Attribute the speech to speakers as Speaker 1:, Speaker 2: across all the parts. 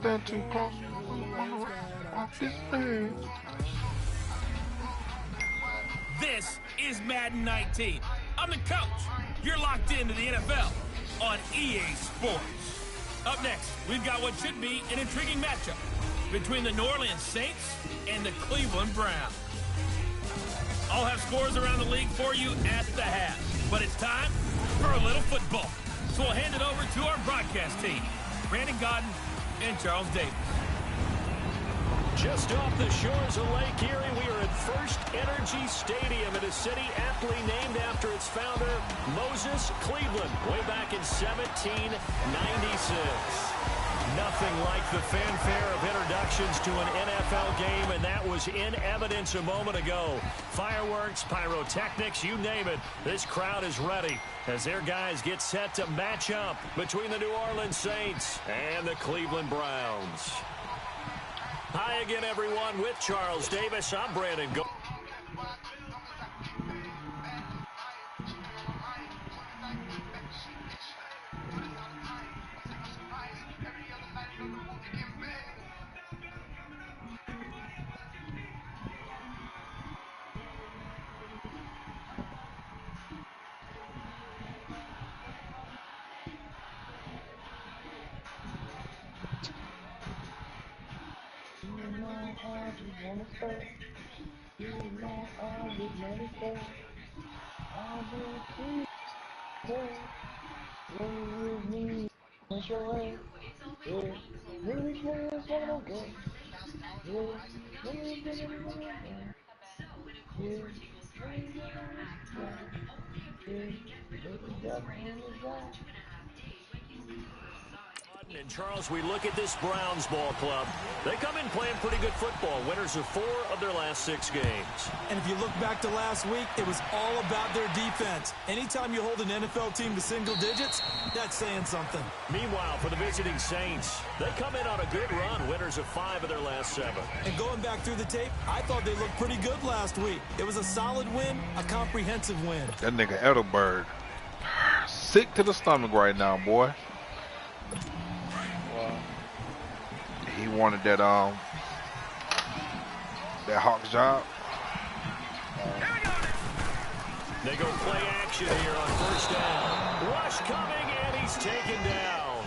Speaker 1: stand too close.
Speaker 2: This is Madden 19. I'm the coach. You're locked into the NFL on EA Sports. Up next, we've got what should be an intriguing matchup between the New Orleans Saints and the Cleveland Browns. I'll have scores around the league for you at the half, but it's time for a little football. So we'll hand it over to our broadcast team, Brandon Godden and Charles Davis.
Speaker 3: Just off the shores of Lake Erie, we are at First Energy Stadium in a city aptly named after its founder, Moses Cleveland, way back in 1796. Nothing like the fanfare of introductions to an NFL game, and that was in evidence a moment ago. Fireworks, pyrotechnics, you name it. This crowd is ready as their guys get set to match up between the New Orleans Saints and the Cleveland Browns. Hi again, everyone, with Charles Davis. I'm Brandon Go. And Charles, we look at this Browns ball club. They come in playing pretty good football. Winners of 4 of their last 6 games.
Speaker 4: And if you look back to last week, it was all about their defense. Anytime you hold an NFL team to single digits, that's saying something.
Speaker 3: Meanwhile, for the visiting Saints, they come in on a good run. Winners of 5 of their last 7.
Speaker 4: And going back through the tape, I thought they looked pretty good last week. It was a solid win, a comprehensive win.
Speaker 1: That nigga Edelberg, sick to the stomach right now, boy. He wanted that Hawks job.
Speaker 3: They go play action here on first down. Rush coming, and he's taken down.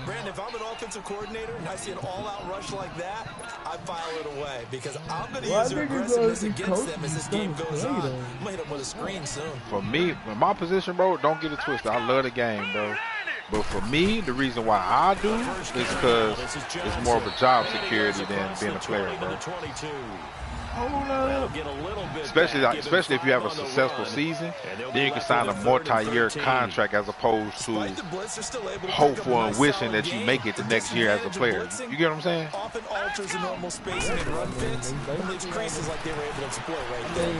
Speaker 4: Brandon, if I'm an offensive coordinator and I see an all-out rush like that, I file it away because I'm going to use their aggressiveness against them as this game goes on. I'm going to hit them with a screen soon.
Speaker 1: For me, in my position, bro, don't get it twisted. I love the game, bro. But for me, the reason why I do is because it's more of a job security than being a player, bro. Especially if you have a successful season, then you can sign a multi-year contract as opposed to hopeful and wishing that you make it the next year as a player. You get what I'm saying?
Speaker 4: Often alters the normal spacing and run fits, and leaves creases like they were able to exploit right there.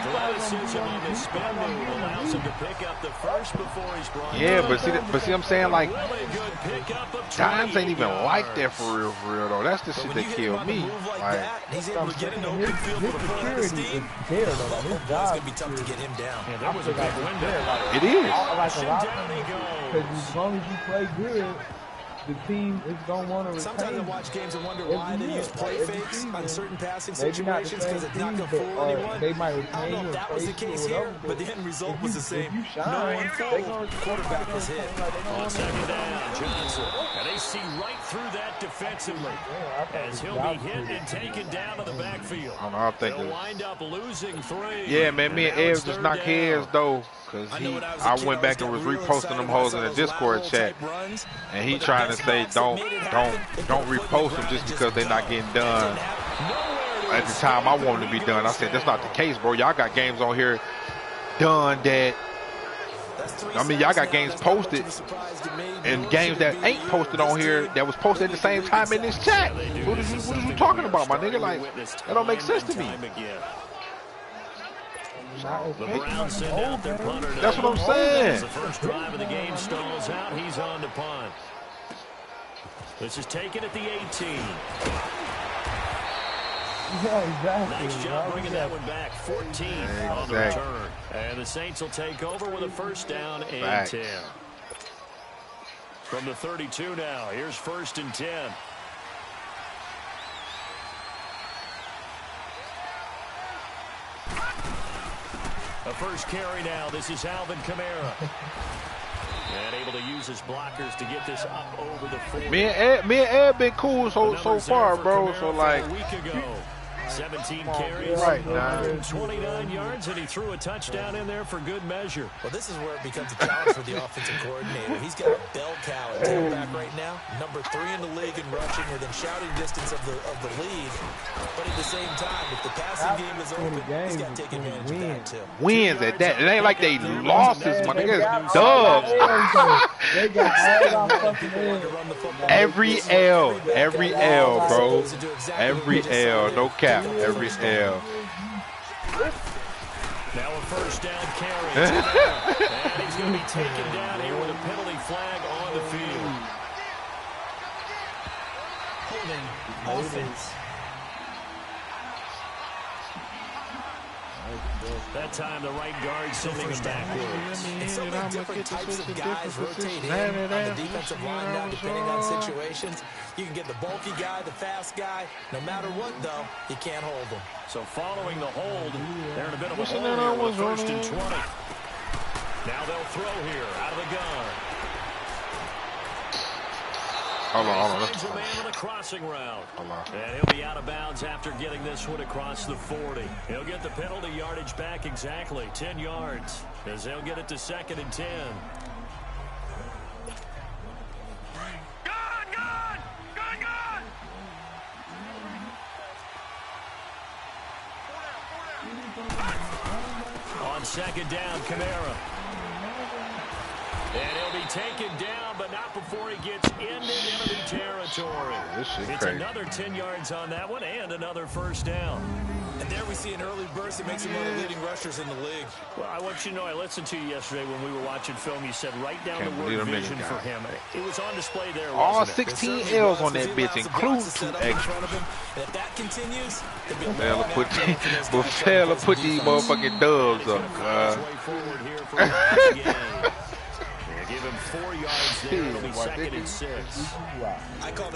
Speaker 3: Athleticism on this spin move allows him to pick up the first before he's brought
Speaker 1: but see, I'm saying, like, times ain't even like that for real, though. That's the shit that killed me. Like,
Speaker 4: he's able to get into open field with a full head of steam. It's going to be tough to get him down.
Speaker 3: Yeah, that was a big window.
Speaker 1: It is.
Speaker 5: Because as long as you play good, the team is going to want to retain.
Speaker 4: Sometimes I watch games and wonder why they use play fakes on certain passing situations because it's not going to fool anyone.
Speaker 5: They might
Speaker 4: I don't know if that was the case here, but the end result was the same. No one fooled. The quarterback was hit.
Speaker 3: On second down, Johnson. And they see right through that defensively as he'll be hit and taken down to the backfield.
Speaker 1: I think
Speaker 3: they'll wind up losing 3.
Speaker 1: Yeah, man, me and Ed just knocked heads, though. Because I went back and was reposting them hoes in the Discord chat. And he trying to say don't repost them just because they're not getting done at the time I want them to be done. I said, that's not the case, bro. Y'all got games on here done that, I mean, y'all got games posted and games that ain't posted on here that was posted at the same time in this chat. What is you talking about, my nigga? Like, that don't make sense to me. That's what I'm saying.
Speaker 3: The first drive of the game stalls out. He's on to punt. This is taken at the 18.
Speaker 5: Yeah, exactly.
Speaker 3: Nice job bringing that one back. 14 on the return. And the Saints will take over with a first down and 10. From the 32 now, here's 1st and 10. A first carry now. This is Alvin Kamara. And able to use his blockers to get this up over the 40.
Speaker 1: Me and Ed been cool so far, bro. So like,
Speaker 3: a week ago, 17 carries,
Speaker 1: right,
Speaker 3: 129 yards, and he threw a touchdown in there for good measure.
Speaker 4: Well, this is where it becomes a challenge for the offensive coordinator. He's got a bell cow at tailback right now, number 3 in the league in rushing, within shouting distance of the lead. But at the same time, if the passing game is open, he's got to take advantage of that too.
Speaker 1: Wins at that. It ain't like they losses, my niggas. Dubs.
Speaker 5: They got all our fucking
Speaker 1: Every L, bro. Every L, no cap. Every L.
Speaker 3: Now a first down carry. And he's going to be taken down here with a penalty flag on the field.
Speaker 6: Holding offense.
Speaker 3: That time the right guard sending him backwards.
Speaker 4: And so many different types of guys rotate in on the defensive line now, depending on situations. You can get the bulky guy, the fast guy. No matter what, though, you can't hold them.
Speaker 3: So following the hold, they're in a bit of a hole here with 1st and 20. Now they'll throw here out of the gun.
Speaker 1: Hold on.
Speaker 3: Finds a man on a crossing route. And he'll be out of bounds after getting this one across the 40. He'll get the penalty yardage back exactly, 10 yards, as they'll get it to 2nd and 10. On 2nd down, Kamara. And he'll be taken down, but not before he gets into enemy territory. It's
Speaker 1: crazy.
Speaker 3: Another 10 yards on that one and another first down.
Speaker 4: And there we see an early burst that makes him one of the leading rushers in the league.
Speaker 3: Well, I want you to know, I listened to you yesterday when we were watching film. You said write down the word vision for him. It was on display there,
Speaker 1: all
Speaker 3: wasn't
Speaker 1: 16 L's on that bitch, including 2 extra.
Speaker 4: If that continues,
Speaker 1: Bufella put these motherfucking dubs up,
Speaker 3: Give him 4 yards there. It'll be 2nd and 6.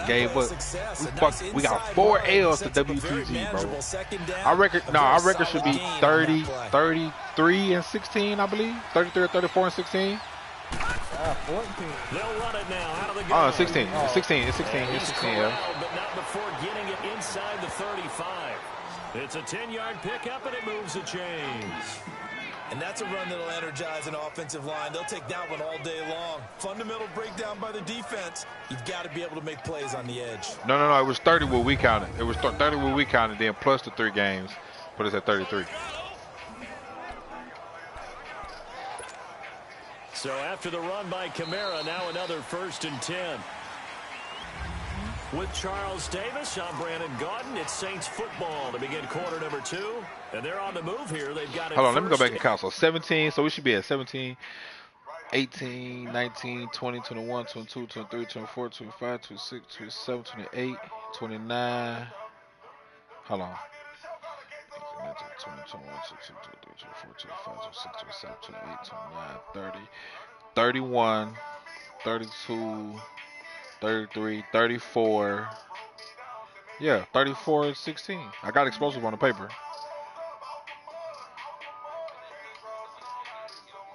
Speaker 1: Gave us. We got 4 L's to WTG, bro. Our record should be 30, 33 and 16, I believe. 33 or 34 and 16.
Speaker 5: 14.
Speaker 3: They'll run it now out of the gun.
Speaker 1: 16. It's 16. It's 16.
Speaker 3: Yeah. But not before getting it inside the 35. It's a 10-yard pickup, and it moves the chains.
Speaker 4: And that's a run that'll energize an offensive line. They'll take that one all day long. Fundamental breakdown by the defense. You've got to be able to make plays on the edge.
Speaker 1: No. It was 30 what we counted. It was 30 what we counted, then plus the 3 games. Put us at 33.
Speaker 3: So after the run by Kamara, now another 1st and 10. With Charles Davis, I'm Brandon Gaudin. It's Saints football to begin quarter number 2. And they're on the move here. They've got it.
Speaker 1: Hold on, let me go back and count. So 17, so we should be at 17, 18, 19, 20, 21, 22, 23, 24, 25, 26, 27, 28, 29. Hold on. 20, 21, 22, 23, 24, 25, 26, 27, 28, 29, 30, 31, 32, 33, 34. Yeah, 34 and 16. I got explosive on the paper.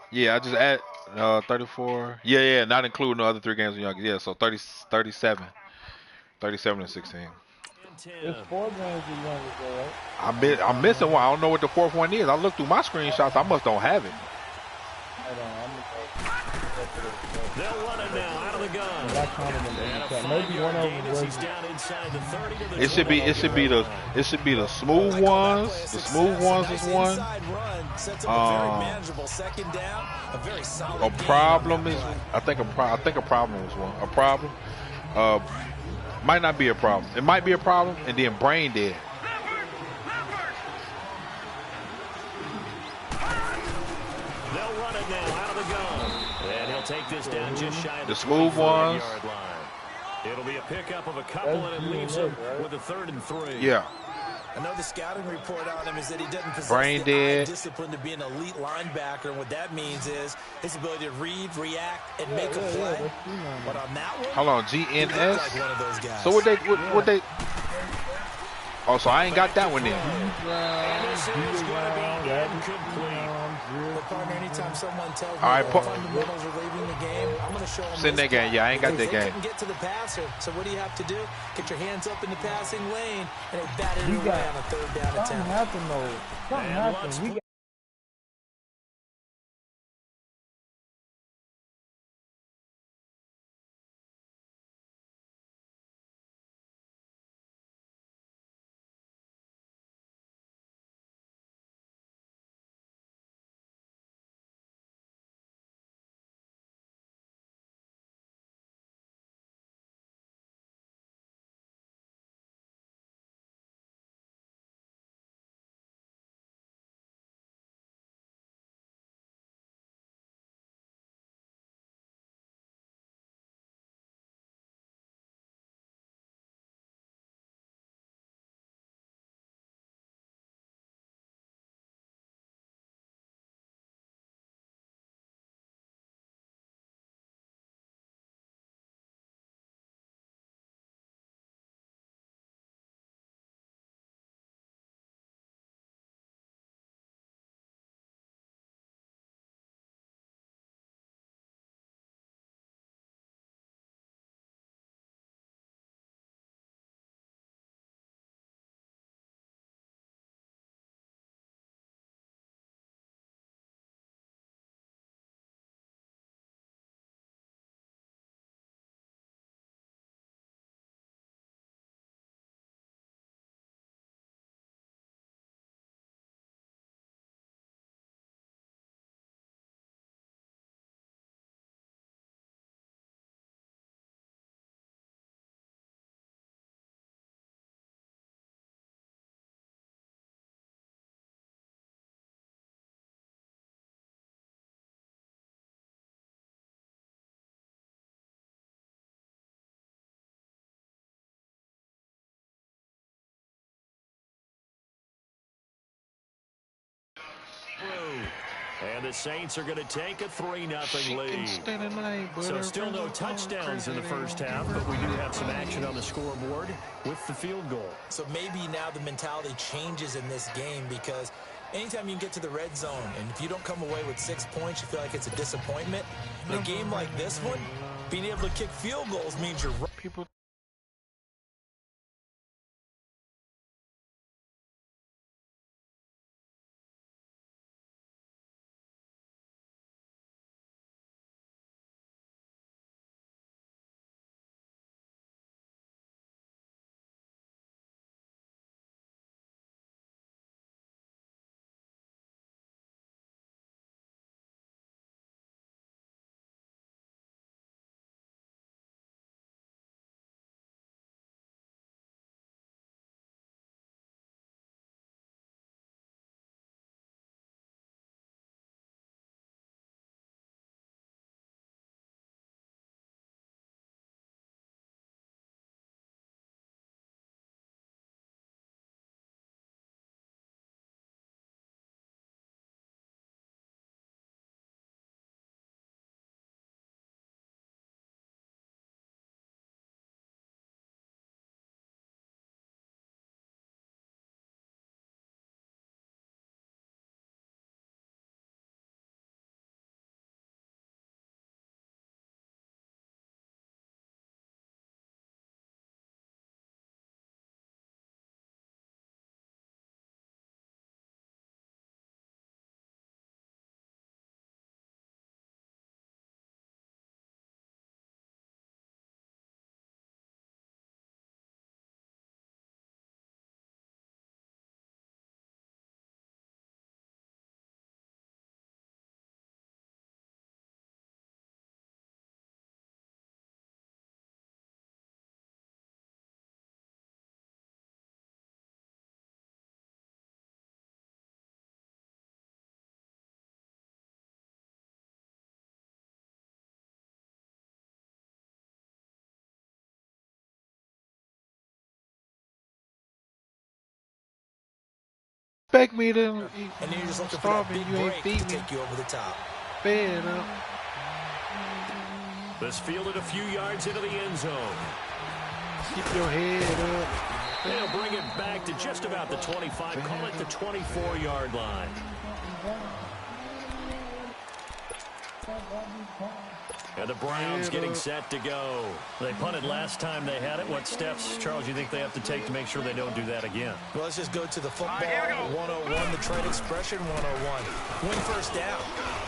Speaker 1: Yeah, I just add 34. Yeah, not including the other 3 games in young. Yeah, so 37 and 16.
Speaker 5: There's 4 games in young ago, right?
Speaker 1: I'm missing one. I don't know what the 4th one is. I looked through my screenshots. I must don't have it.
Speaker 5: Hold on,
Speaker 3: they'll run it now out of the gun.
Speaker 5: Maybe one of them was.
Speaker 1: It should be the smooth ones. The smooth ones is one. A problem is I think a problem is one. A problem might not be a problem. It might be a problem, and then brain dead.
Speaker 3: They'll run it now out of the gun, and he'll take this down just shy of
Speaker 1: the smooth ones.
Speaker 3: It'll be a pickup of a couple, and it leaves him with a 3rd and 3.
Speaker 1: Yeah.
Speaker 4: I know the scouting report on him is that he doesn't possess
Speaker 1: Brain
Speaker 4: the eye
Speaker 1: dead.
Speaker 4: discipline to be an elite linebacker. And what that means is his ability to read, react, and make a play. But on that one,
Speaker 1: hold on,
Speaker 4: he
Speaker 1: GNS.
Speaker 4: looked like one of those guys.
Speaker 1: So what they? Oh, so I ain't got that one then.
Speaker 3: And this is going to be incomplete.
Speaker 4: But partner, anytime someone tells me
Speaker 1: All right,
Speaker 4: the fundamentals are leaving the game, I'm going to show them
Speaker 1: Send that game. Yeah, I ain't got that
Speaker 4: they
Speaker 1: game.
Speaker 4: couldn't get to the passer. So what do you have to do? Get your hands up in the passing lane, and they batted it away on a third down attempt.
Speaker 5: Something happened though. Something happened. We got
Speaker 3: And the Saints are going to take a 3-0 lead. So still no touchdowns in the first half, but we do have some action on the scoreboard with the field goal.
Speaker 4: So maybe now the mentality changes in this game because anytime you can get to the red zone, and if you don't come away with 6 points, you feel like it's a disappointment. In a game like this one, being able to kick field goals means you're
Speaker 1: People expect me to
Speaker 4: And then you're just looking for that big break to take you over the top.
Speaker 1: Fed up.
Speaker 3: This fielded a few yards into the end zone.
Speaker 1: Keep your head up.
Speaker 3: They'll bring it back to just about the 25. Call it the 24-yard line. And the Browns getting set to go. They punted last time they had it. What steps, Charles, you think they have to take to make sure they don't do that again?
Speaker 4: Well, let's just go to the football 101, the trade expression 101. Win first down.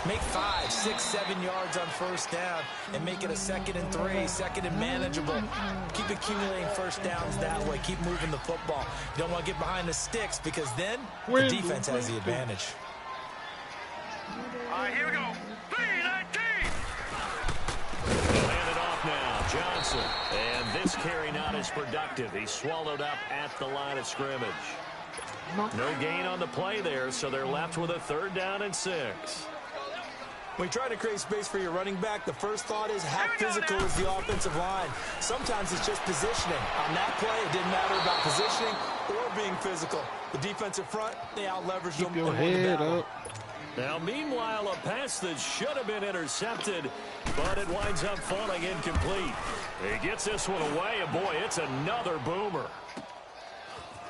Speaker 4: Make 5, 6, 7 yards on first down and make it a 2nd and 3, 2nd and manageable. Keep accumulating first downs that way. Keep moving the football. You don't want to get behind the sticks because then the defense has the advantage.
Speaker 2: All right, here we go. 3-19.
Speaker 3: Hand it off now, Johnson. And this carry not as productive. He's swallowed up at the line of scrimmage. No gain on the play there, so they're left with a 3rd down and 6.
Speaker 4: When you try to create space for your running back, the first thought is how physical is the offensive line. Sometimes it's just positioning. On that play, it didn't matter about positioning or being physical. The defensive front, they out-leveraged them.
Speaker 1: Keep your head up.
Speaker 3: Now, meanwhile, a pass that should have been intercepted, but it winds up falling incomplete. He gets this one away, and boy, it's another boomer.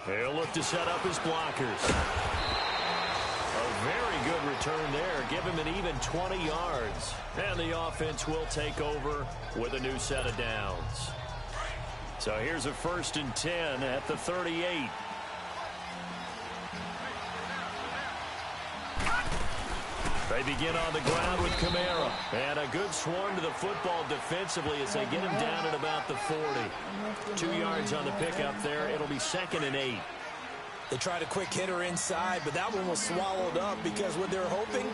Speaker 3: He'll look to set up his blockers. A very good return there. Give him an even 20 yards. And the offense will take over with a new set of downs. So here's a 1st and 10 at the 38. They begin on the ground with Kamara. And a good swarm to the football defensively as they get him down at about the 40. 2 yards on the pickup there. It'll be 2nd and 8.
Speaker 4: They tried a quick hitter inside, but that one was swallowed up because what they're hoping,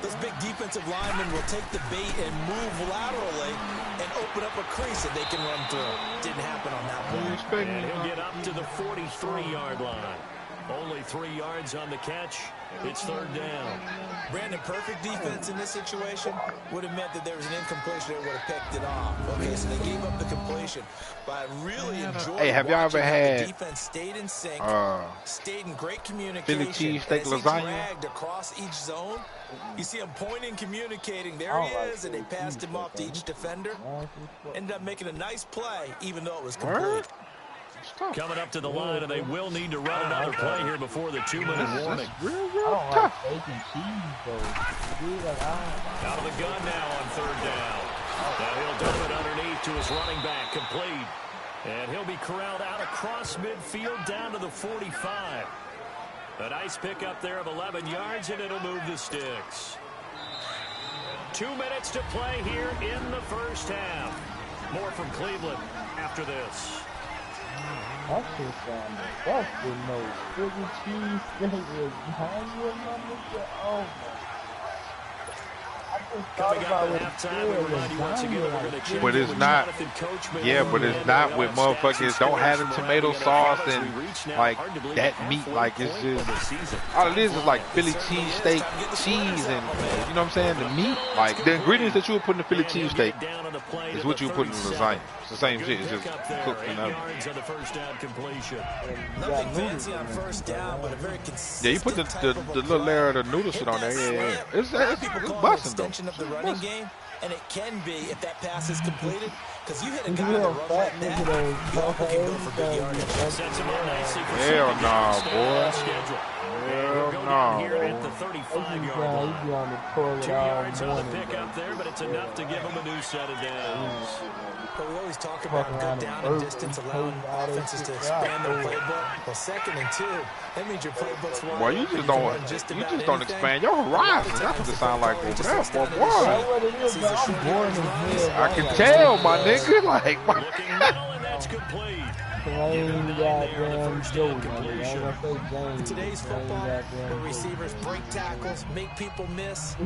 Speaker 4: those big defensive linemen will take the bait and move laterally and open up a crease that they can run through. Didn't happen on that play.
Speaker 3: And he'll get up to the 43-yard line. Only 3 yards on the catch. It's 3rd down.
Speaker 4: Brandon, perfect defense in this situation would have meant that there was an incompletion. They would have picked it off. Okay, so they gave up the completion. But I really enjoyed
Speaker 1: have y'all ever had
Speaker 4: the defense stayed in sync, stayed in great communication.
Speaker 1: Philly cheesesteak lasagna?
Speaker 4: Dragged across each zone. You see him pointing, communicating. There he is, and they passed him off to each defender. Ended up making a nice play, even though it was complete.
Speaker 3: Coming up to the line, and they will need to run another play here before the 2-minute warning.
Speaker 5: Real tough.
Speaker 3: Out of the gun now on 3rd down. Now he'll dump it underneath to his running back, complete. And he'll be corralled out across midfield down to the 45. A nice pickup there of 11 yards, and it'll move the sticks. 2 minutes to play here in the first half. More from Cleveland after this.
Speaker 5: I should find the best with no Philly cheesesteak lasagna. Oh my.
Speaker 3: Coming up at halftime, we remind you once again that we're going to check
Speaker 1: But it's not, but it's not with motherfuckers don't have the tomato sauce and like that meat. Like it's just, all it is like Philly cheesesteak, cheese, and you know what I'm saying? The meat, like the ingredients that you would put in the Philly cheesesteak is what you would put in the lasagna. It's the same shit. It's just cooked in oven.
Speaker 4: Nothing fancy on first down, but a very consistent.
Speaker 1: Yeah, you put the little layer of the noodle shit on there. Yeah. It's busting though.
Speaker 4: Of the running game, and it can be if that pass is completed, because you hit a guy that run like that, you often can go for big yardage.
Speaker 1: Hell nah, boy. Hell nah.
Speaker 3: Here at the 35-yard line. 2 yards on the pickup there, but it's enough to give him a new set of downs.
Speaker 4: But we always talk about good down and distance, allowing offenses to expand their playbook. Well, 2nd and 2, that means your playbook's one.
Speaker 1: Well, you just don't expand your horizons. That's what it sounds like over there, boy. I can tell, my nigga. Like,
Speaker 3: looking middle, and that's complete.
Speaker 4: In today's football, where receivers break tackles, make people miss,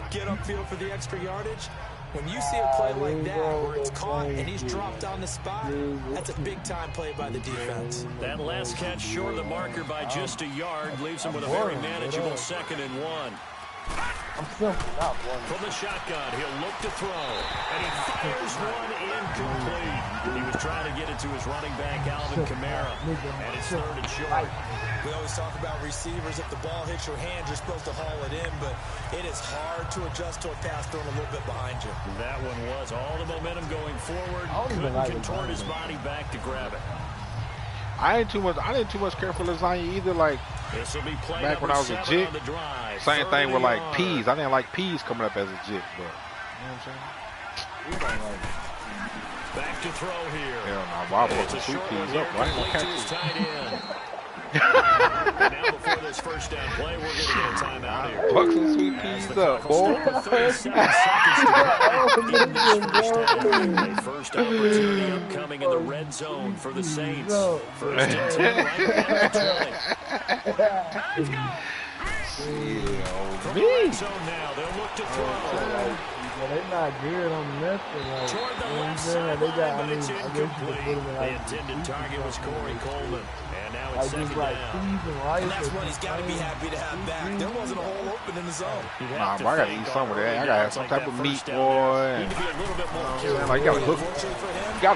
Speaker 4: get upfield for the extra yardage. When you see a play like that where it's caught and he's dropped on the spot, that's a big-time play by the defense.
Speaker 3: That last catch short of the marker by just a yard leaves him with a very manageable 2nd and 1.
Speaker 5: I'm simple, not one.
Speaker 3: From the shotgun, he'll look to throw. And he fires one incomplete. He was trying to get it to his running back, Alvin Kamara. And it's 3rd and short.
Speaker 4: We always talk about receivers. If the ball hits your hand, you're supposed to haul it in. But it is hard to adjust to a pass thrown a little bit behind you.
Speaker 3: That one was all the momentum going forward. Couldn't contort his body back to grab it.
Speaker 1: I didn't too much care for lasagna either. Like back when I was a jit, same thing with like peas. I didn't like peas coming up as a jit, but you know what I'm saying?
Speaker 3: Back to throw here.
Speaker 1: Hell no, I'll put some sweet peas up. I ain't gonna catch it.
Speaker 3: Now before this first down play, we're going to get a timeout here.
Speaker 1: Fuck some sweet peas up, boy.
Speaker 3: 37 seconds to go in this first down. A first opportunity upcoming in the red zone for the Saints. First and 10 right now. From the red zone now, they'll look to throw.
Speaker 5: They're not good on nothing. Like,
Speaker 3: Toward the left sideline, but it's incomplete. The intended target was Corey Coleman. And now it's second down.
Speaker 4: And that's one he's got to be happy to have back. There wasn't a hole open in the zone.
Speaker 1: Nah, but I got to eat some of that. I got to have some type of meat, boy. Like, you got to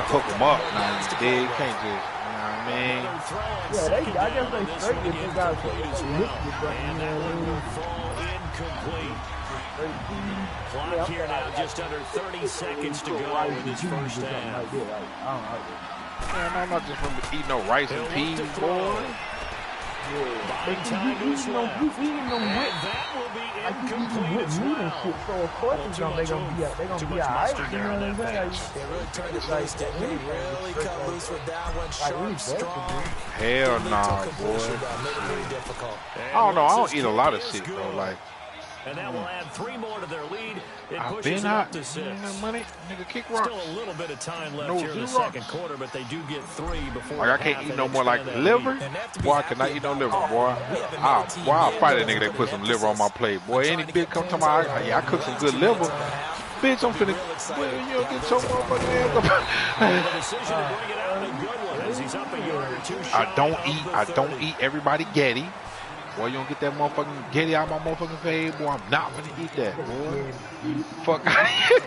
Speaker 1: hook them up. Now, you dig? Can't just, you know what I mean?
Speaker 5: Yeah, I guess they straight if they got to lift it, but you know what I mean?
Speaker 3: Incomplete. Clock here now, just under 30 seconds to go in this first half.
Speaker 1: Man, I'm not just from eating no rice and peas, boy.
Speaker 3: Buying time to slow. And that will be incomplete as well.
Speaker 5: So of course they're gonna be alright. You know what I'm saying?
Speaker 4: They really turned the place, didn't they? Really cut loose with that one. Sharp, strong.
Speaker 1: Hell nah, boy. I don't know. I don't eat a lot of shit, though. Like,
Speaker 3: and that will add 3 more to their lead. It
Speaker 1: I've
Speaker 3: pushes
Speaker 1: been
Speaker 3: it up
Speaker 1: out.
Speaker 3: to 6.
Speaker 1: Money, nigga, kick rock.
Speaker 3: Still a little bit of time left
Speaker 1: No
Speaker 3: here in the
Speaker 1: zero.
Speaker 3: second quarter, but they do get 3 before.
Speaker 1: Like, I can't eat no more like liver. Boy, I cannot eat no liver, boy. I'll fight a nigga that put some liver on my plate. Boy, any bitch come to my, yeah, I cook some good liver. Bitch, I'm finna, boy, you don't get so motherfucking ass up.
Speaker 3: The decision to bring it out, a good one, as he's up a yard or 2
Speaker 1: I don't eat everybody Getty. Boy, you don't get that motherfucking Getty out of my motherfucking face, boy. I'm not gonna eat that, boy. Fuck out of here.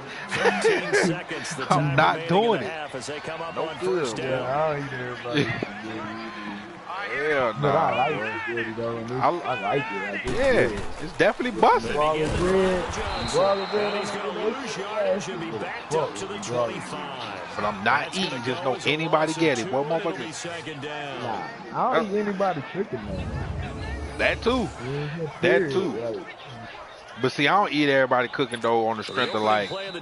Speaker 3: 15 seconds. The time
Speaker 1: I'm not doing it.
Speaker 3: as they come up
Speaker 1: No
Speaker 3: on
Speaker 1: good,
Speaker 3: first
Speaker 1: boy.
Speaker 3: down.
Speaker 5: I'll eat everybody.
Speaker 1: Hell
Speaker 5: But I
Speaker 1: nah,
Speaker 5: like
Speaker 1: boy.
Speaker 5: it, really, though. And
Speaker 1: I
Speaker 5: like it. Like, it's
Speaker 1: Yeah,
Speaker 5: good.
Speaker 1: it's definitely busting.
Speaker 5: Guava bread, guava bread.
Speaker 3: He's going to lose yardage and be backed up to the 25.
Speaker 1: But I'm not eating just no anybody Getty, boy, motherfucker.
Speaker 3: Second down.
Speaker 5: Nah, I don't eat anybody chicken, man.
Speaker 1: That too. That too. But see, I don't eat everybody cooking though on the strength of like, I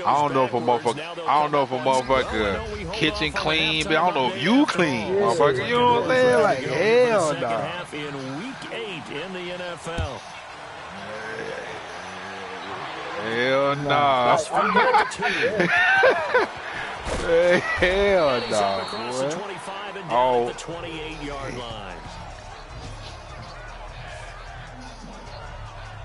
Speaker 1: don't know if a motherfucker kitchen clean, but I don't know if you clean, motherfucker. You know what I'm saying? Like, hell no.
Speaker 3: Half in week 8 in the NFL.
Speaker 1: Hell no. Hell no,
Speaker 3: Across the
Speaker 1: boy.
Speaker 3: 25 and down
Speaker 1: Oh.
Speaker 3: at the 28-yard line.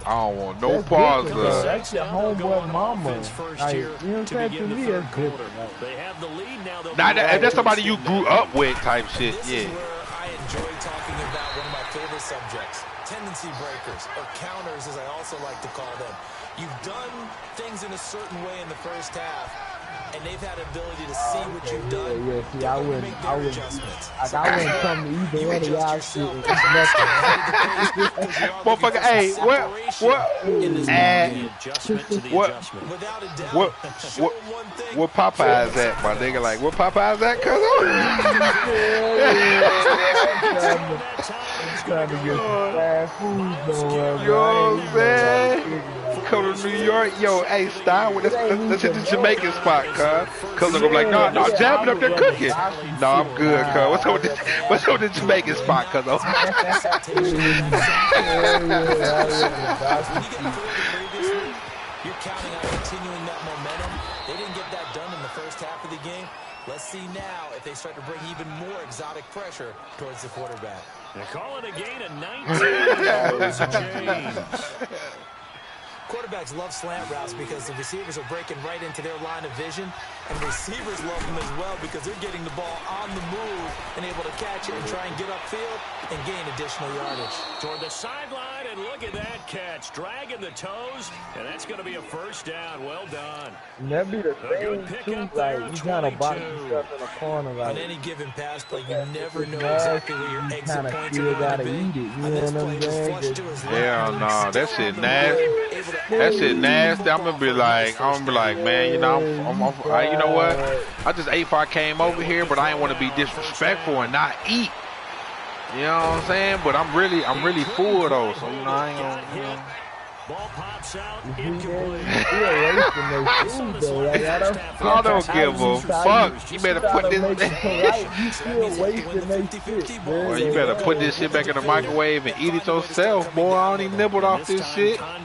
Speaker 1: I don't want no pause.
Speaker 5: That's your homeboy mama. Like, you know what I'm saying? To me, that's different. Like,
Speaker 3: They have the lead now.
Speaker 1: Nah, if that's somebody you grew up with type shit,
Speaker 4: This
Speaker 1: yeah.
Speaker 4: is where I enjoy talking about one of my favorite subjects, tendency breakers, or counters as I also like to call them. You've done things in a certain way in the first half, and they've had ability to see what you've done.
Speaker 5: Yeah, see, I wouldn't come to either
Speaker 4: You
Speaker 5: one of
Speaker 4: adjust
Speaker 5: y'all
Speaker 4: yourself.
Speaker 5: shit. It's nothing.
Speaker 1: Motherfucker, hey, what?
Speaker 3: Adjustment to the
Speaker 1: What?
Speaker 3: adjustment.
Speaker 4: Without a doubt,
Speaker 1: What Popeye's at, my nigga? Like, what Popeye's at, cuz?
Speaker 5: Trying to get some fast food somewhere.
Speaker 1: You know what I'm saying? Come to New York, yo, hey, style, let's hit the Jamaican spot, cuz. Cuz I'm like, no, jabbing up there cooking. No, I'm good, cuz. What's up with the Jamaican spot, cuz?
Speaker 4: You're counting on continuing that momentum. They didn't get that done in the first half of the game. Let's see now if they start to bring even more exotic pressure towards the quarterback.
Speaker 3: They're calling a gain of 19. James.
Speaker 4: Quarterbacks love slant routes because the receivers are breaking right into their line of vision, and receivers love them as well because they're getting the ball on the move and able to catch it and try and get upfield and gain additional yardage.
Speaker 3: Toward the sideline, and look at that catch. Dragging the toes, and that's going to be a first down. Well done.
Speaker 5: That be the thing, too. Like, you kind of box yourself in a corner. Like,
Speaker 4: on any given pass play, you never know exactly where your exit points are going to be.
Speaker 5: Eat it, you know what I'm saying?
Speaker 1: Hell no, that shit nasty. That shit nasty. I'm gonna be like, man, you know, you know what? I just ate before I came over here, but I didn't want to be disrespectful and not eat. You know what I'm saying? But I'm really full though, so you know I ain't gonna. You know.
Speaker 3: Ball pops out, incomplete.
Speaker 1: I don't give a fuck. You better put this. Well, you better put this shit back in the microwave and eat it yourself, boy. I only nibbled off this shit. I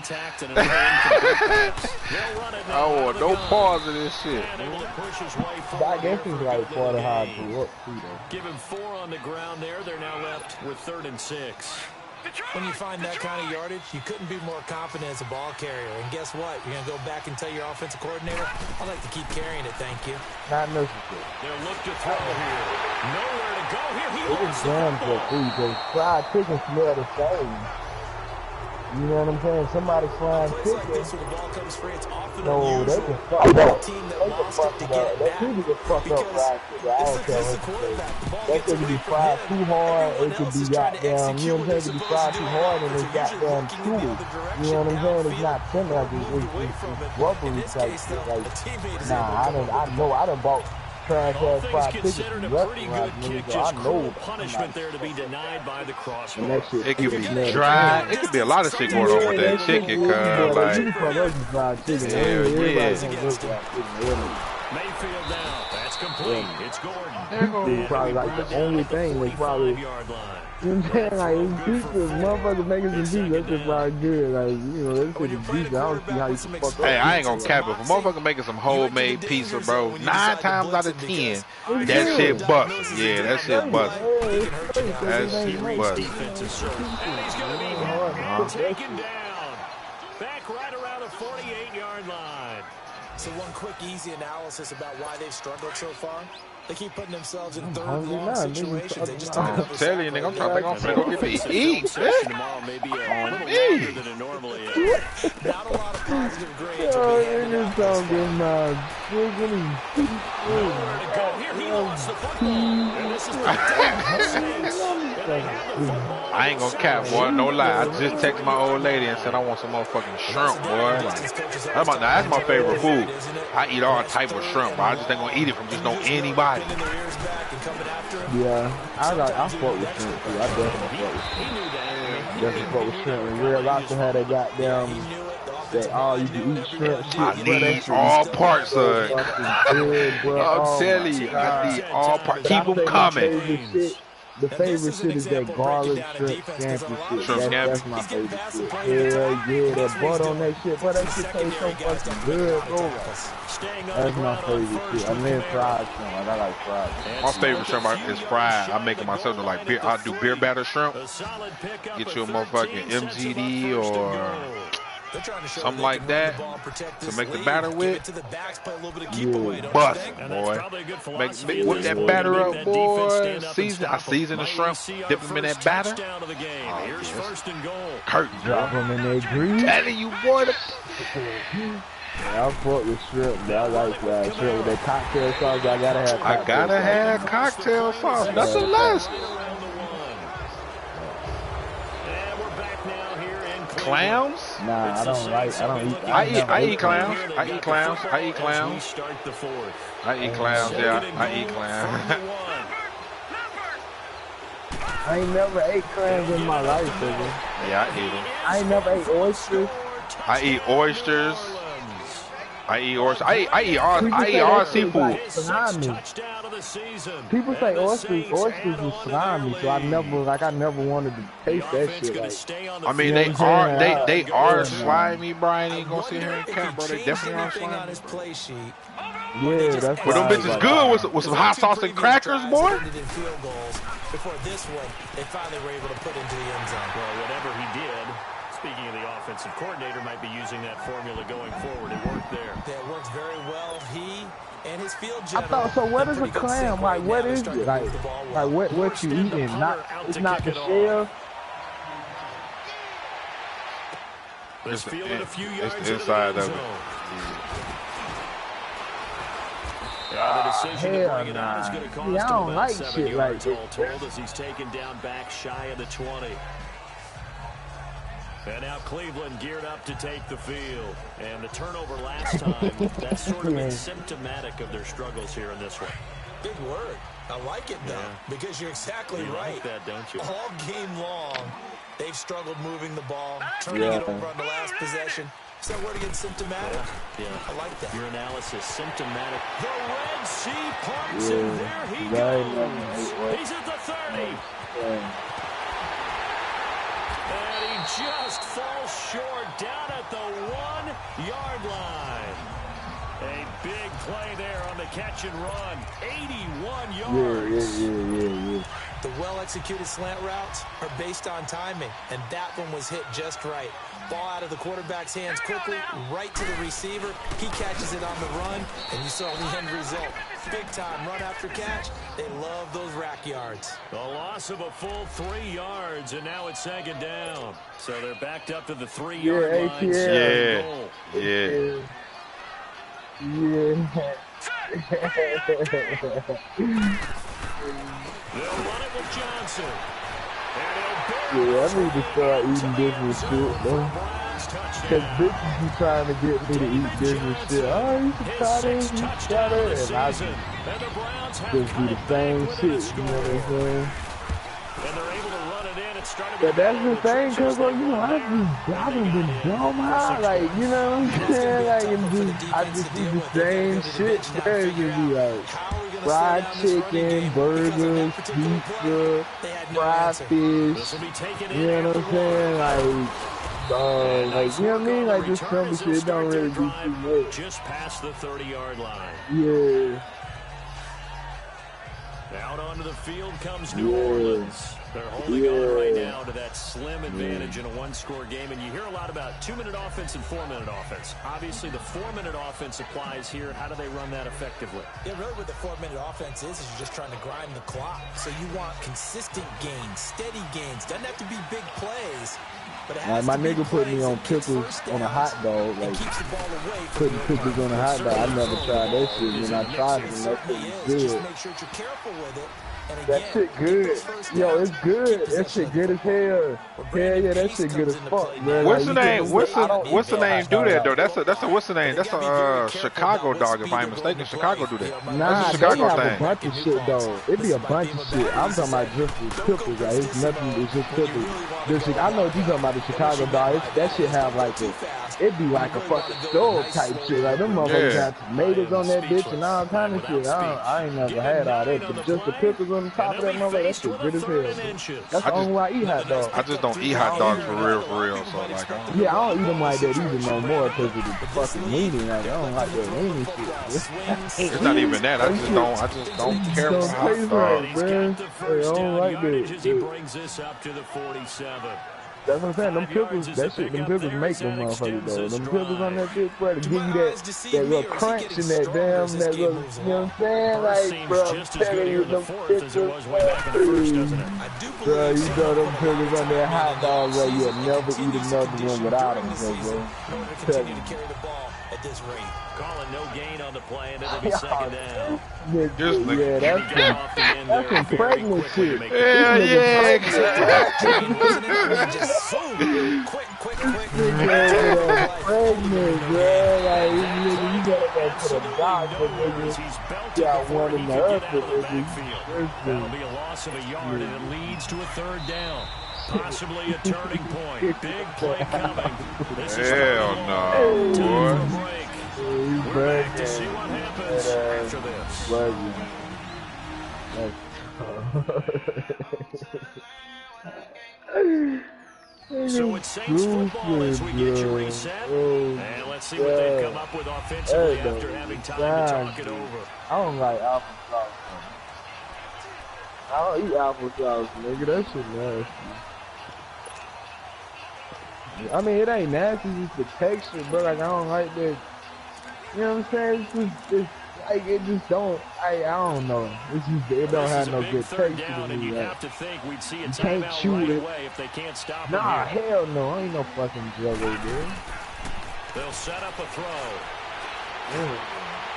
Speaker 1: want no pause of this shit.
Speaker 5: I guess it's like part of how I grew up too, though.
Speaker 3: Give him 4 on the ground there. They're now left with 3rd and 6.
Speaker 4: When you find that kind of yardage, you couldn't be more confident as a ball carrier. And guess what? You're going to go back and tell your offensive coordinator, I'd like to keep carrying it, thank you.
Speaker 5: Not necessary.
Speaker 3: They'll look to throw here. Nowhere to go here. He
Speaker 5: was done for free because fried chicken smell the same. You know what I'm saying? Somebody frying chicken. No, they can fuck up. They can fuck it up. That people can fuck up fried chicken. I don't care what you say. That could be fried too hard. It could be goddamn, you know what I'm saying? It could be fried too hard and it's goddamn chewy. You know what I'm saying? It's not tender. It's rubbery type shit. Like, nah, I done bought trash-ass fried chicken from restaurants, nigga, so I know
Speaker 3: punishment there to be denied by the crossbar.
Speaker 1: It could be dry. It could be a lot of shit going on with that chicken, cuz, like,
Speaker 3: Mayfield down. That's complete. It's Gordon.
Speaker 5: It's probably like the only thing they probably, you know what I'm saying? Like, it's pizza, motherfuckers making some pizza, that's just probably good. Like, you know, that shit is pizza. I don't see how you can fuck up.
Speaker 1: Hey, I ain't gonna cap it. If a motherfucker making some homemade pizza, bro, 9 times out of 10, that shit bust. Yeah, that shit bust. That shit bust.
Speaker 3: And he's going to be taken down. Back right around the 48-yard line.
Speaker 4: So one quick, easy analysis about why they've struggled so far. They keep putting themselves in third and long situations. They just took
Speaker 1: I'm telling you, nigga, I'm trying to go get me eat.
Speaker 3: Tomorrow may be a little longer than it normally is.
Speaker 4: Not a lot of positive grades.
Speaker 1: I ain't gonna cap, boy. No lie. I just texted my old lady and said I want some motherfucking shrimp, boy. That's my favorite food. I eat all type of shrimp, but I just ain't gonna eat it from just no anybody.
Speaker 5: Yeah, I fuck with shrimp too. I definitely fuck with shrimp. Definitely fuck with shrimp. And Real Lobster had that goddamn that all you can eat shrimp shit.
Speaker 1: I need all parts of it. I'm telling you, I need all parts. Keep them coming.
Speaker 5: The favorite shit is that garlic shrimp scampi shit. That's my favorite shit. Hell yeah, that butter on that shit. But that shit tastes so fucking good, bro. That's my favorite shit. And then fried shrimp. Like, I like fried shrimp.
Speaker 1: My favorite shrimp is fried. I make it myself. Like beer. I do beer batter shrimp. Get you a motherfucking MGD or something like that to make the batter with. Bust, boy. Whip that batter up, boy. I season the shrimp, dip them in that batter. Curtain.
Speaker 5: Drop them in that grease.
Speaker 1: Telling you, boy.
Speaker 5: Yeah, I fuck with shrimp, but I like shrimp with that cocktail sauce. I gotta have cocktail sauce.
Speaker 1: That's a last. Clowns?
Speaker 5: Nah, I don't eat.
Speaker 1: I eat clowns. I eat clowns. I eat clowns. I eat clowns. Yeah, I eat clowns.
Speaker 5: I ain't never ate clams in my life, baby.
Speaker 1: Yeah, I eat them.
Speaker 5: I ain't never ate oysters.
Speaker 1: I eat oysters. I eat all seafood.
Speaker 5: People say oysters is slimy, so I never wanted to taste that shit. Like,
Speaker 1: I mean, they are slimy, Brian. Ain't gonna sit here and cap, bro. They definitely are slimy.
Speaker 5: Yeah, that's.
Speaker 1: But them bitches good with some hot sauce and crackers, boy.
Speaker 4: Before this one, they finally were able to put into the end zone.
Speaker 3: Well, whatever he did, speaking of the offensive coordinator might be using that formula going forward. It worked there.
Speaker 4: That worked very well. He and his field general.
Speaker 5: I thought so. What is a clam? Like, what is it? Like what you eating? Not it's not the shell.
Speaker 3: This field at a few yards
Speaker 1: inside of it.
Speaker 3: The decision to bring it on is going to cost him about
Speaker 5: like
Speaker 3: 7 yards
Speaker 5: like
Speaker 3: all told as he's taken down back shy of the 20. And now Cleveland geared up to take the field. And the turnover last time, that's sort of been symptomatic of their struggles here in this one.
Speaker 4: Big word. I like it, though, because you're exactly right.
Speaker 3: Like that, don't you?
Speaker 4: All game long, they've struggled moving the ball, turning it over on the last possession. Is that word again, symptomatic?
Speaker 3: Yeah.
Speaker 4: I like that.
Speaker 3: Your analysis, symptomatic. The Red Sea parts, and there he goes. He's at the 30. And he just falls short down at the 1-yard line. A big play there on the catch and run. 81 yards.
Speaker 5: Yeah.
Speaker 4: The well-executed slant routes are based on timing, and that one was hit just right. Ball out of the quarterback's hands quickly, right to the receiver. He catches it on the run, and you saw the end result. Big-time run after catch. They love those rack yards.
Speaker 3: A loss of a full 3 yards, and now it's second down. So they're backed up to the 3-yard line. They'll run it with Johnson.
Speaker 5: I need to start eating different shit, though. Because bitches be trying to get me to eat different shit. Oh, you can try this, you can try that. And I just do the same shit, you know what I'm saying?
Speaker 3: And they're able to run it in. It started
Speaker 5: But that's the thing, because, you know, I've been dumb high, like, you know what I'm saying? Like, I just eat the same shit. There you be like fried chicken, burgers, pizza, fried fish. You know what I'm saying? Like, you know what I mean? Like, just some shit don't really do too much.
Speaker 3: Just past the 30-yard line.
Speaker 5: Yeah.
Speaker 3: Out onto the field comes New Orleans. They're holding on right now to that slim advantage in a one-score game. And you hear a lot about 2-minute offense and 4-minute offense. Obviously, the 4-minute offense applies here. How do they run that effectively?
Speaker 4: Yeah, really what the 4-minute offense is you're just trying to grind the clock. So you want consistent gains, steady gains. Doesn't have to be big plays.
Speaker 5: Like my nigga put me on pickles on a hot dog, like putting pickles on a hot dog. I never tried that shit. When I tried it, that shit was good. That shit good. Yo, it's good. That shit good as hell. Hell yeah, that shit good as fuck, man.
Speaker 1: What's the name? What's the name do that though? That's a what's the name? That's a Chicago dog, if I'm mistaken. Chicago do that.
Speaker 5: Nah,
Speaker 1: that's a Chicago
Speaker 5: they have
Speaker 1: thing.
Speaker 5: a bunch of shit though. It be a bunch of shit. I'm talking about just the pickles, right? It's nothing. It's just pickles. I know what you talking about, the Chicago dog. That shit have like it be like a fucking stove type shit. Like them motherfuckers got tomatoes on that bitch and all kind of shit. I ain't never had all that, but just the pickles on the top of that motherfucker, that shit good as hell. That's the only way I eat hot dogs.
Speaker 1: I just don't eat hot dogs for real. So like,
Speaker 5: I don't eat them like that either no more because of the fucking weenie. Like, I don't like that weenie shit.
Speaker 1: It's not even that. I just don't care for hot dogs.
Speaker 5: Man. I don't like that.
Speaker 3: He brings this up to the 47.
Speaker 5: That's what I'm saying. Them pickles, them pickles make them motherfuckers though. Them pickles on that bitch, bro, to give you that little crunch and that little, you know what I'm saying? Like, bro, I'm telling you, them pickles, bro, you know them pickles on that hot dog, bro, you'll never eat another one without them, bro. Tell me.
Speaker 3: Calling no gain on the play, and it'll be second down.
Speaker 5: Yeah, that's some pregnant shit.
Speaker 1: Yeah.
Speaker 4: Quick.
Speaker 5: Pregnant, bro. Like, you gotta go to the doctor, nigga. Got one in the other, nigga.
Speaker 3: That'll be a loss of a yard, and it leads to a third down. Possibly a turning point. Big play coming.
Speaker 1: Hell no, boy.
Speaker 3: We're back to see what happens after this. So it's Saints football as we get you reset. And let's see what they've come up with offensively after having time to talk it over.
Speaker 5: I don't like applesauce. I don't eat applesauce, nigga. That shit nasty. I mean, it ain't nasty, it's just the texture, bro. Like, I don't like that. You know what I'm saying? It's like, it just don't, I don't know. It's just, it don't have no good texture to me.
Speaker 3: You have to think we'd see a
Speaker 5: you can't chew
Speaker 3: right
Speaker 5: it.
Speaker 3: away if they can't stop
Speaker 5: nah,
Speaker 3: him here.
Speaker 5: hell no. I ain't no fucking Juggo, dude.
Speaker 3: They'll set up a throw.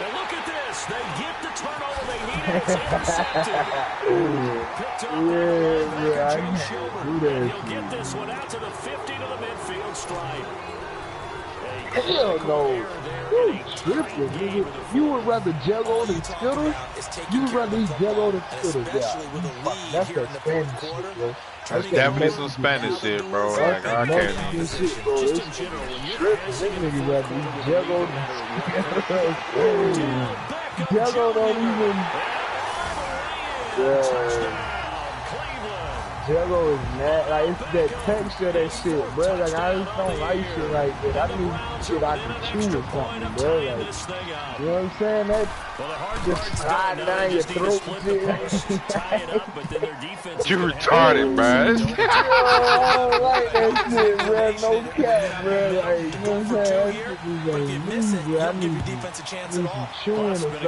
Speaker 3: And look at this. They get the turnover they needed. It's intercepted. Picked up
Speaker 5: yeah,
Speaker 3: Jay Schubert.
Speaker 5: and
Speaker 3: he'll get this one out to the 50 to the midfield stripe.
Speaker 5: Hell no. You tripping, nigga. You would rather Juggo than Skittles? You would rather eat Juggo than Skittles, yeah. That's that Spanish shit, bro.
Speaker 1: That's definitely some Spanish shit, bro. Like, I can't even.
Speaker 5: Shit, bro. It's tripping. This nigga rather eat Juggo than Skittles. Juggo don't even... Juggo is mad, like it's that texture of that shit, bro. Like I just don't like shit like that. I need shit I can chew or something, bro. Like, you know what I'm saying? That just slide down your throat and shit.
Speaker 1: You retarded, man.
Speaker 5: I don't like that shit, bro. No cap, bro. Like, you know what I'm saying? That shit is like me, bro. I need some chewing or something.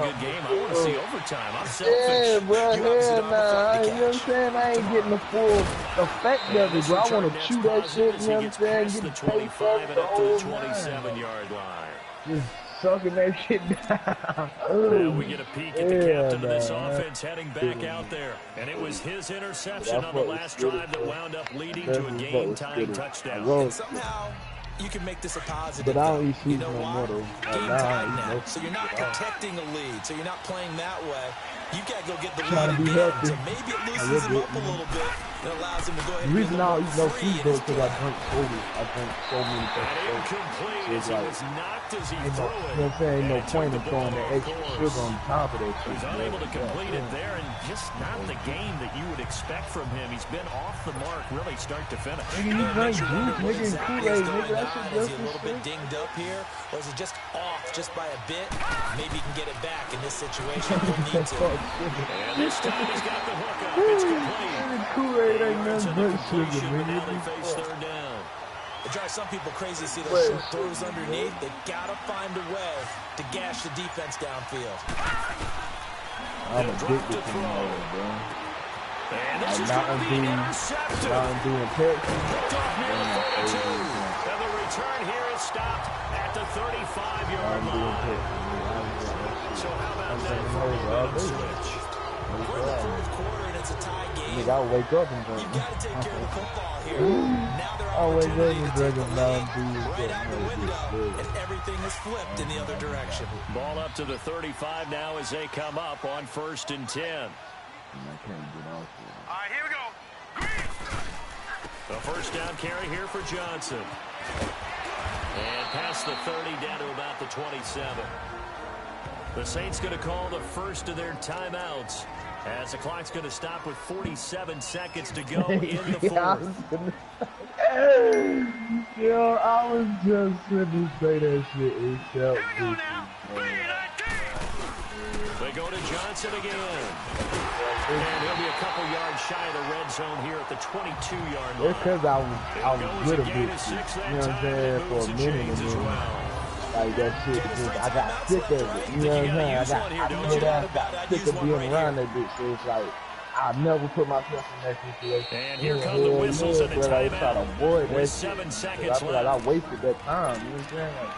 Speaker 5: Yeah, bro. Hell nah. You know what I'm saying? I ain't getting the full effect of it, bro. I want to chew that shit, you know what I'm saying? Get the taste of it, the whole
Speaker 3: 27-yard line.
Speaker 5: Just sucking that shit down.
Speaker 3: Now we get a peek at the captain of this offense heading back out there. And it was his interception on the last drive that wound up leading to a game-tying touchdown.
Speaker 4: Somehow, you can make this a positive.
Speaker 5: But I don't eat sweets no more, though.
Speaker 4: Game tied now, so you're not protecting a lead, so you're not playing that way. You gotta go get the lead again, so maybe it loosens him up a little bit and allows him to go ahead and
Speaker 5: the reason I don't eat no food, though,
Speaker 4: because
Speaker 5: I drink soda. I drink so many things.
Speaker 3: Incomplete as he was knocked as he threw it.
Speaker 5: You know what I'm saying? Ain't no point in throwing that extra sugar on top of that shit.
Speaker 3: He's unable to complete it there, and just not the game that you would expect from him. He's been off the mark really start to finish.
Speaker 5: Nigga, you drink juice, nigga, and Kool-Aid, nigga. That shit
Speaker 4: Is
Speaker 5: just
Speaker 4: he a little bit dinged up here, or is it just off just by a bit? Maybe he can get it back in this situation. He'll need to.
Speaker 3: And this time he's got the hook up. It's complete.
Speaker 5: Kool-Aid ain't nothing but sugar,
Speaker 3: Now they
Speaker 5: nigga.
Speaker 3: face third down.
Speaker 4: It drives some people crazy to see those short throws underneath. They gotta find a way to gash the defense downfield.
Speaker 5: I'm addicted to Kool-Aid, bro.
Speaker 3: And this is
Speaker 5: Mountain
Speaker 3: going to be
Speaker 5: Dew,
Speaker 3: intercepted.
Speaker 5: Mountain Dew and Pepsi.
Speaker 3: Picked off near the 32. And the return here is stopped at the 35-yard line. So how about that for a rhythm switch?
Speaker 4: We're in the fourth quarter and it's a tie game.
Speaker 5: Nigga, I'll wake up and drink.
Speaker 4: You've got to take care of the football here. Now they're
Speaker 5: I'll
Speaker 4: on
Speaker 5: wake up and
Speaker 4: opportunity to
Speaker 5: drink
Speaker 4: take
Speaker 5: a
Speaker 4: the
Speaker 5: Mountain
Speaker 4: lead
Speaker 5: Dew.
Speaker 4: right out the window, and everything has flipped in the other direction.
Speaker 3: Ball up to the 35 now as they come up on 1st and 10.
Speaker 5: I can't get off here.
Speaker 2: All right, here we go.
Speaker 3: A first down carry here for Johnson. And past the 30 down to about the 27. The Saints going to call the first of their timeouts as the clock's going to stop with 47 seconds to go in the fourth.
Speaker 5: Yo, I was just going to say that shit. It's
Speaker 3: They go to Johnson again. And he'll be a couple yards shy of the red zone here at the 22-yard line.
Speaker 5: It's because I was with a bitch, you know what I'm saying, for a minute and then, like, that shit, just, I got sick of it, you know what I'm saying? I got sick of being around that bitch, so it's like, I never put myself in that situation.
Speaker 3: And here come the whistles and the
Speaker 5: timeout. I try to avoid that
Speaker 3: with
Speaker 5: shit.
Speaker 3: 7 seconds
Speaker 5: I feel like I
Speaker 3: left.
Speaker 5: wasted that time, you know what I'm saying? Like,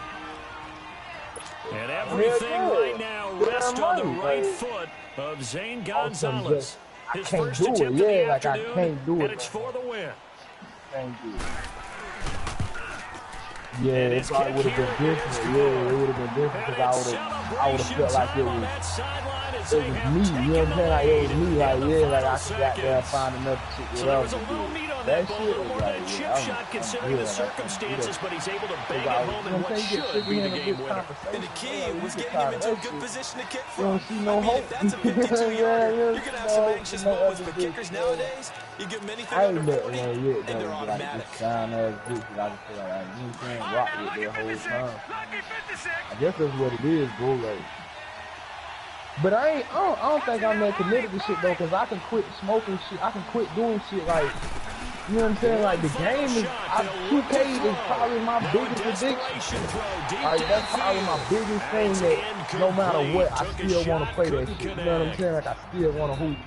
Speaker 3: And everything right now rests on the right foot of Zane Gonzalez. His first attempt of the afternoon, and it's for the win.
Speaker 5: Can't do it. Yeah, it probably would have been different. Yeah, it would have been different because I would have felt like it was me. You know what I'm saying? Like, it was me. Like, yeah, like I could got there and find enough shit.
Speaker 3: So there was a little meat on that bone, a little more than a chip
Speaker 5: like,
Speaker 3: shot considering the circumstances, but he's able to bang it home in what should be the game winner.
Speaker 4: And the key was getting him into a good position to kick
Speaker 5: You don't
Speaker 4: from.
Speaker 5: see no hope.
Speaker 4: That's a 52-yarder. You're going to have some anxious moments, but kickers nowadays, you give them anything
Speaker 5: I
Speaker 4: under
Speaker 5: ain't met
Speaker 4: 40,
Speaker 5: one yet,
Speaker 4: and
Speaker 5: though.
Speaker 4: they're
Speaker 5: Like,
Speaker 4: automatic.
Speaker 5: this fine ass bitch that I can feel like, you can't rock with their whole time. I guess that's what it is, bro. Like, but I don't think I'm that committed to shit though, cause I can quit smoking shit. I can quit doing shit like You know what I'm saying? Like the game is, 2K is probably my biggest addiction. Like that's probably my biggest thing that no matter what, I still want to play that shit. You know what I'm saying? Like I still want to hoop.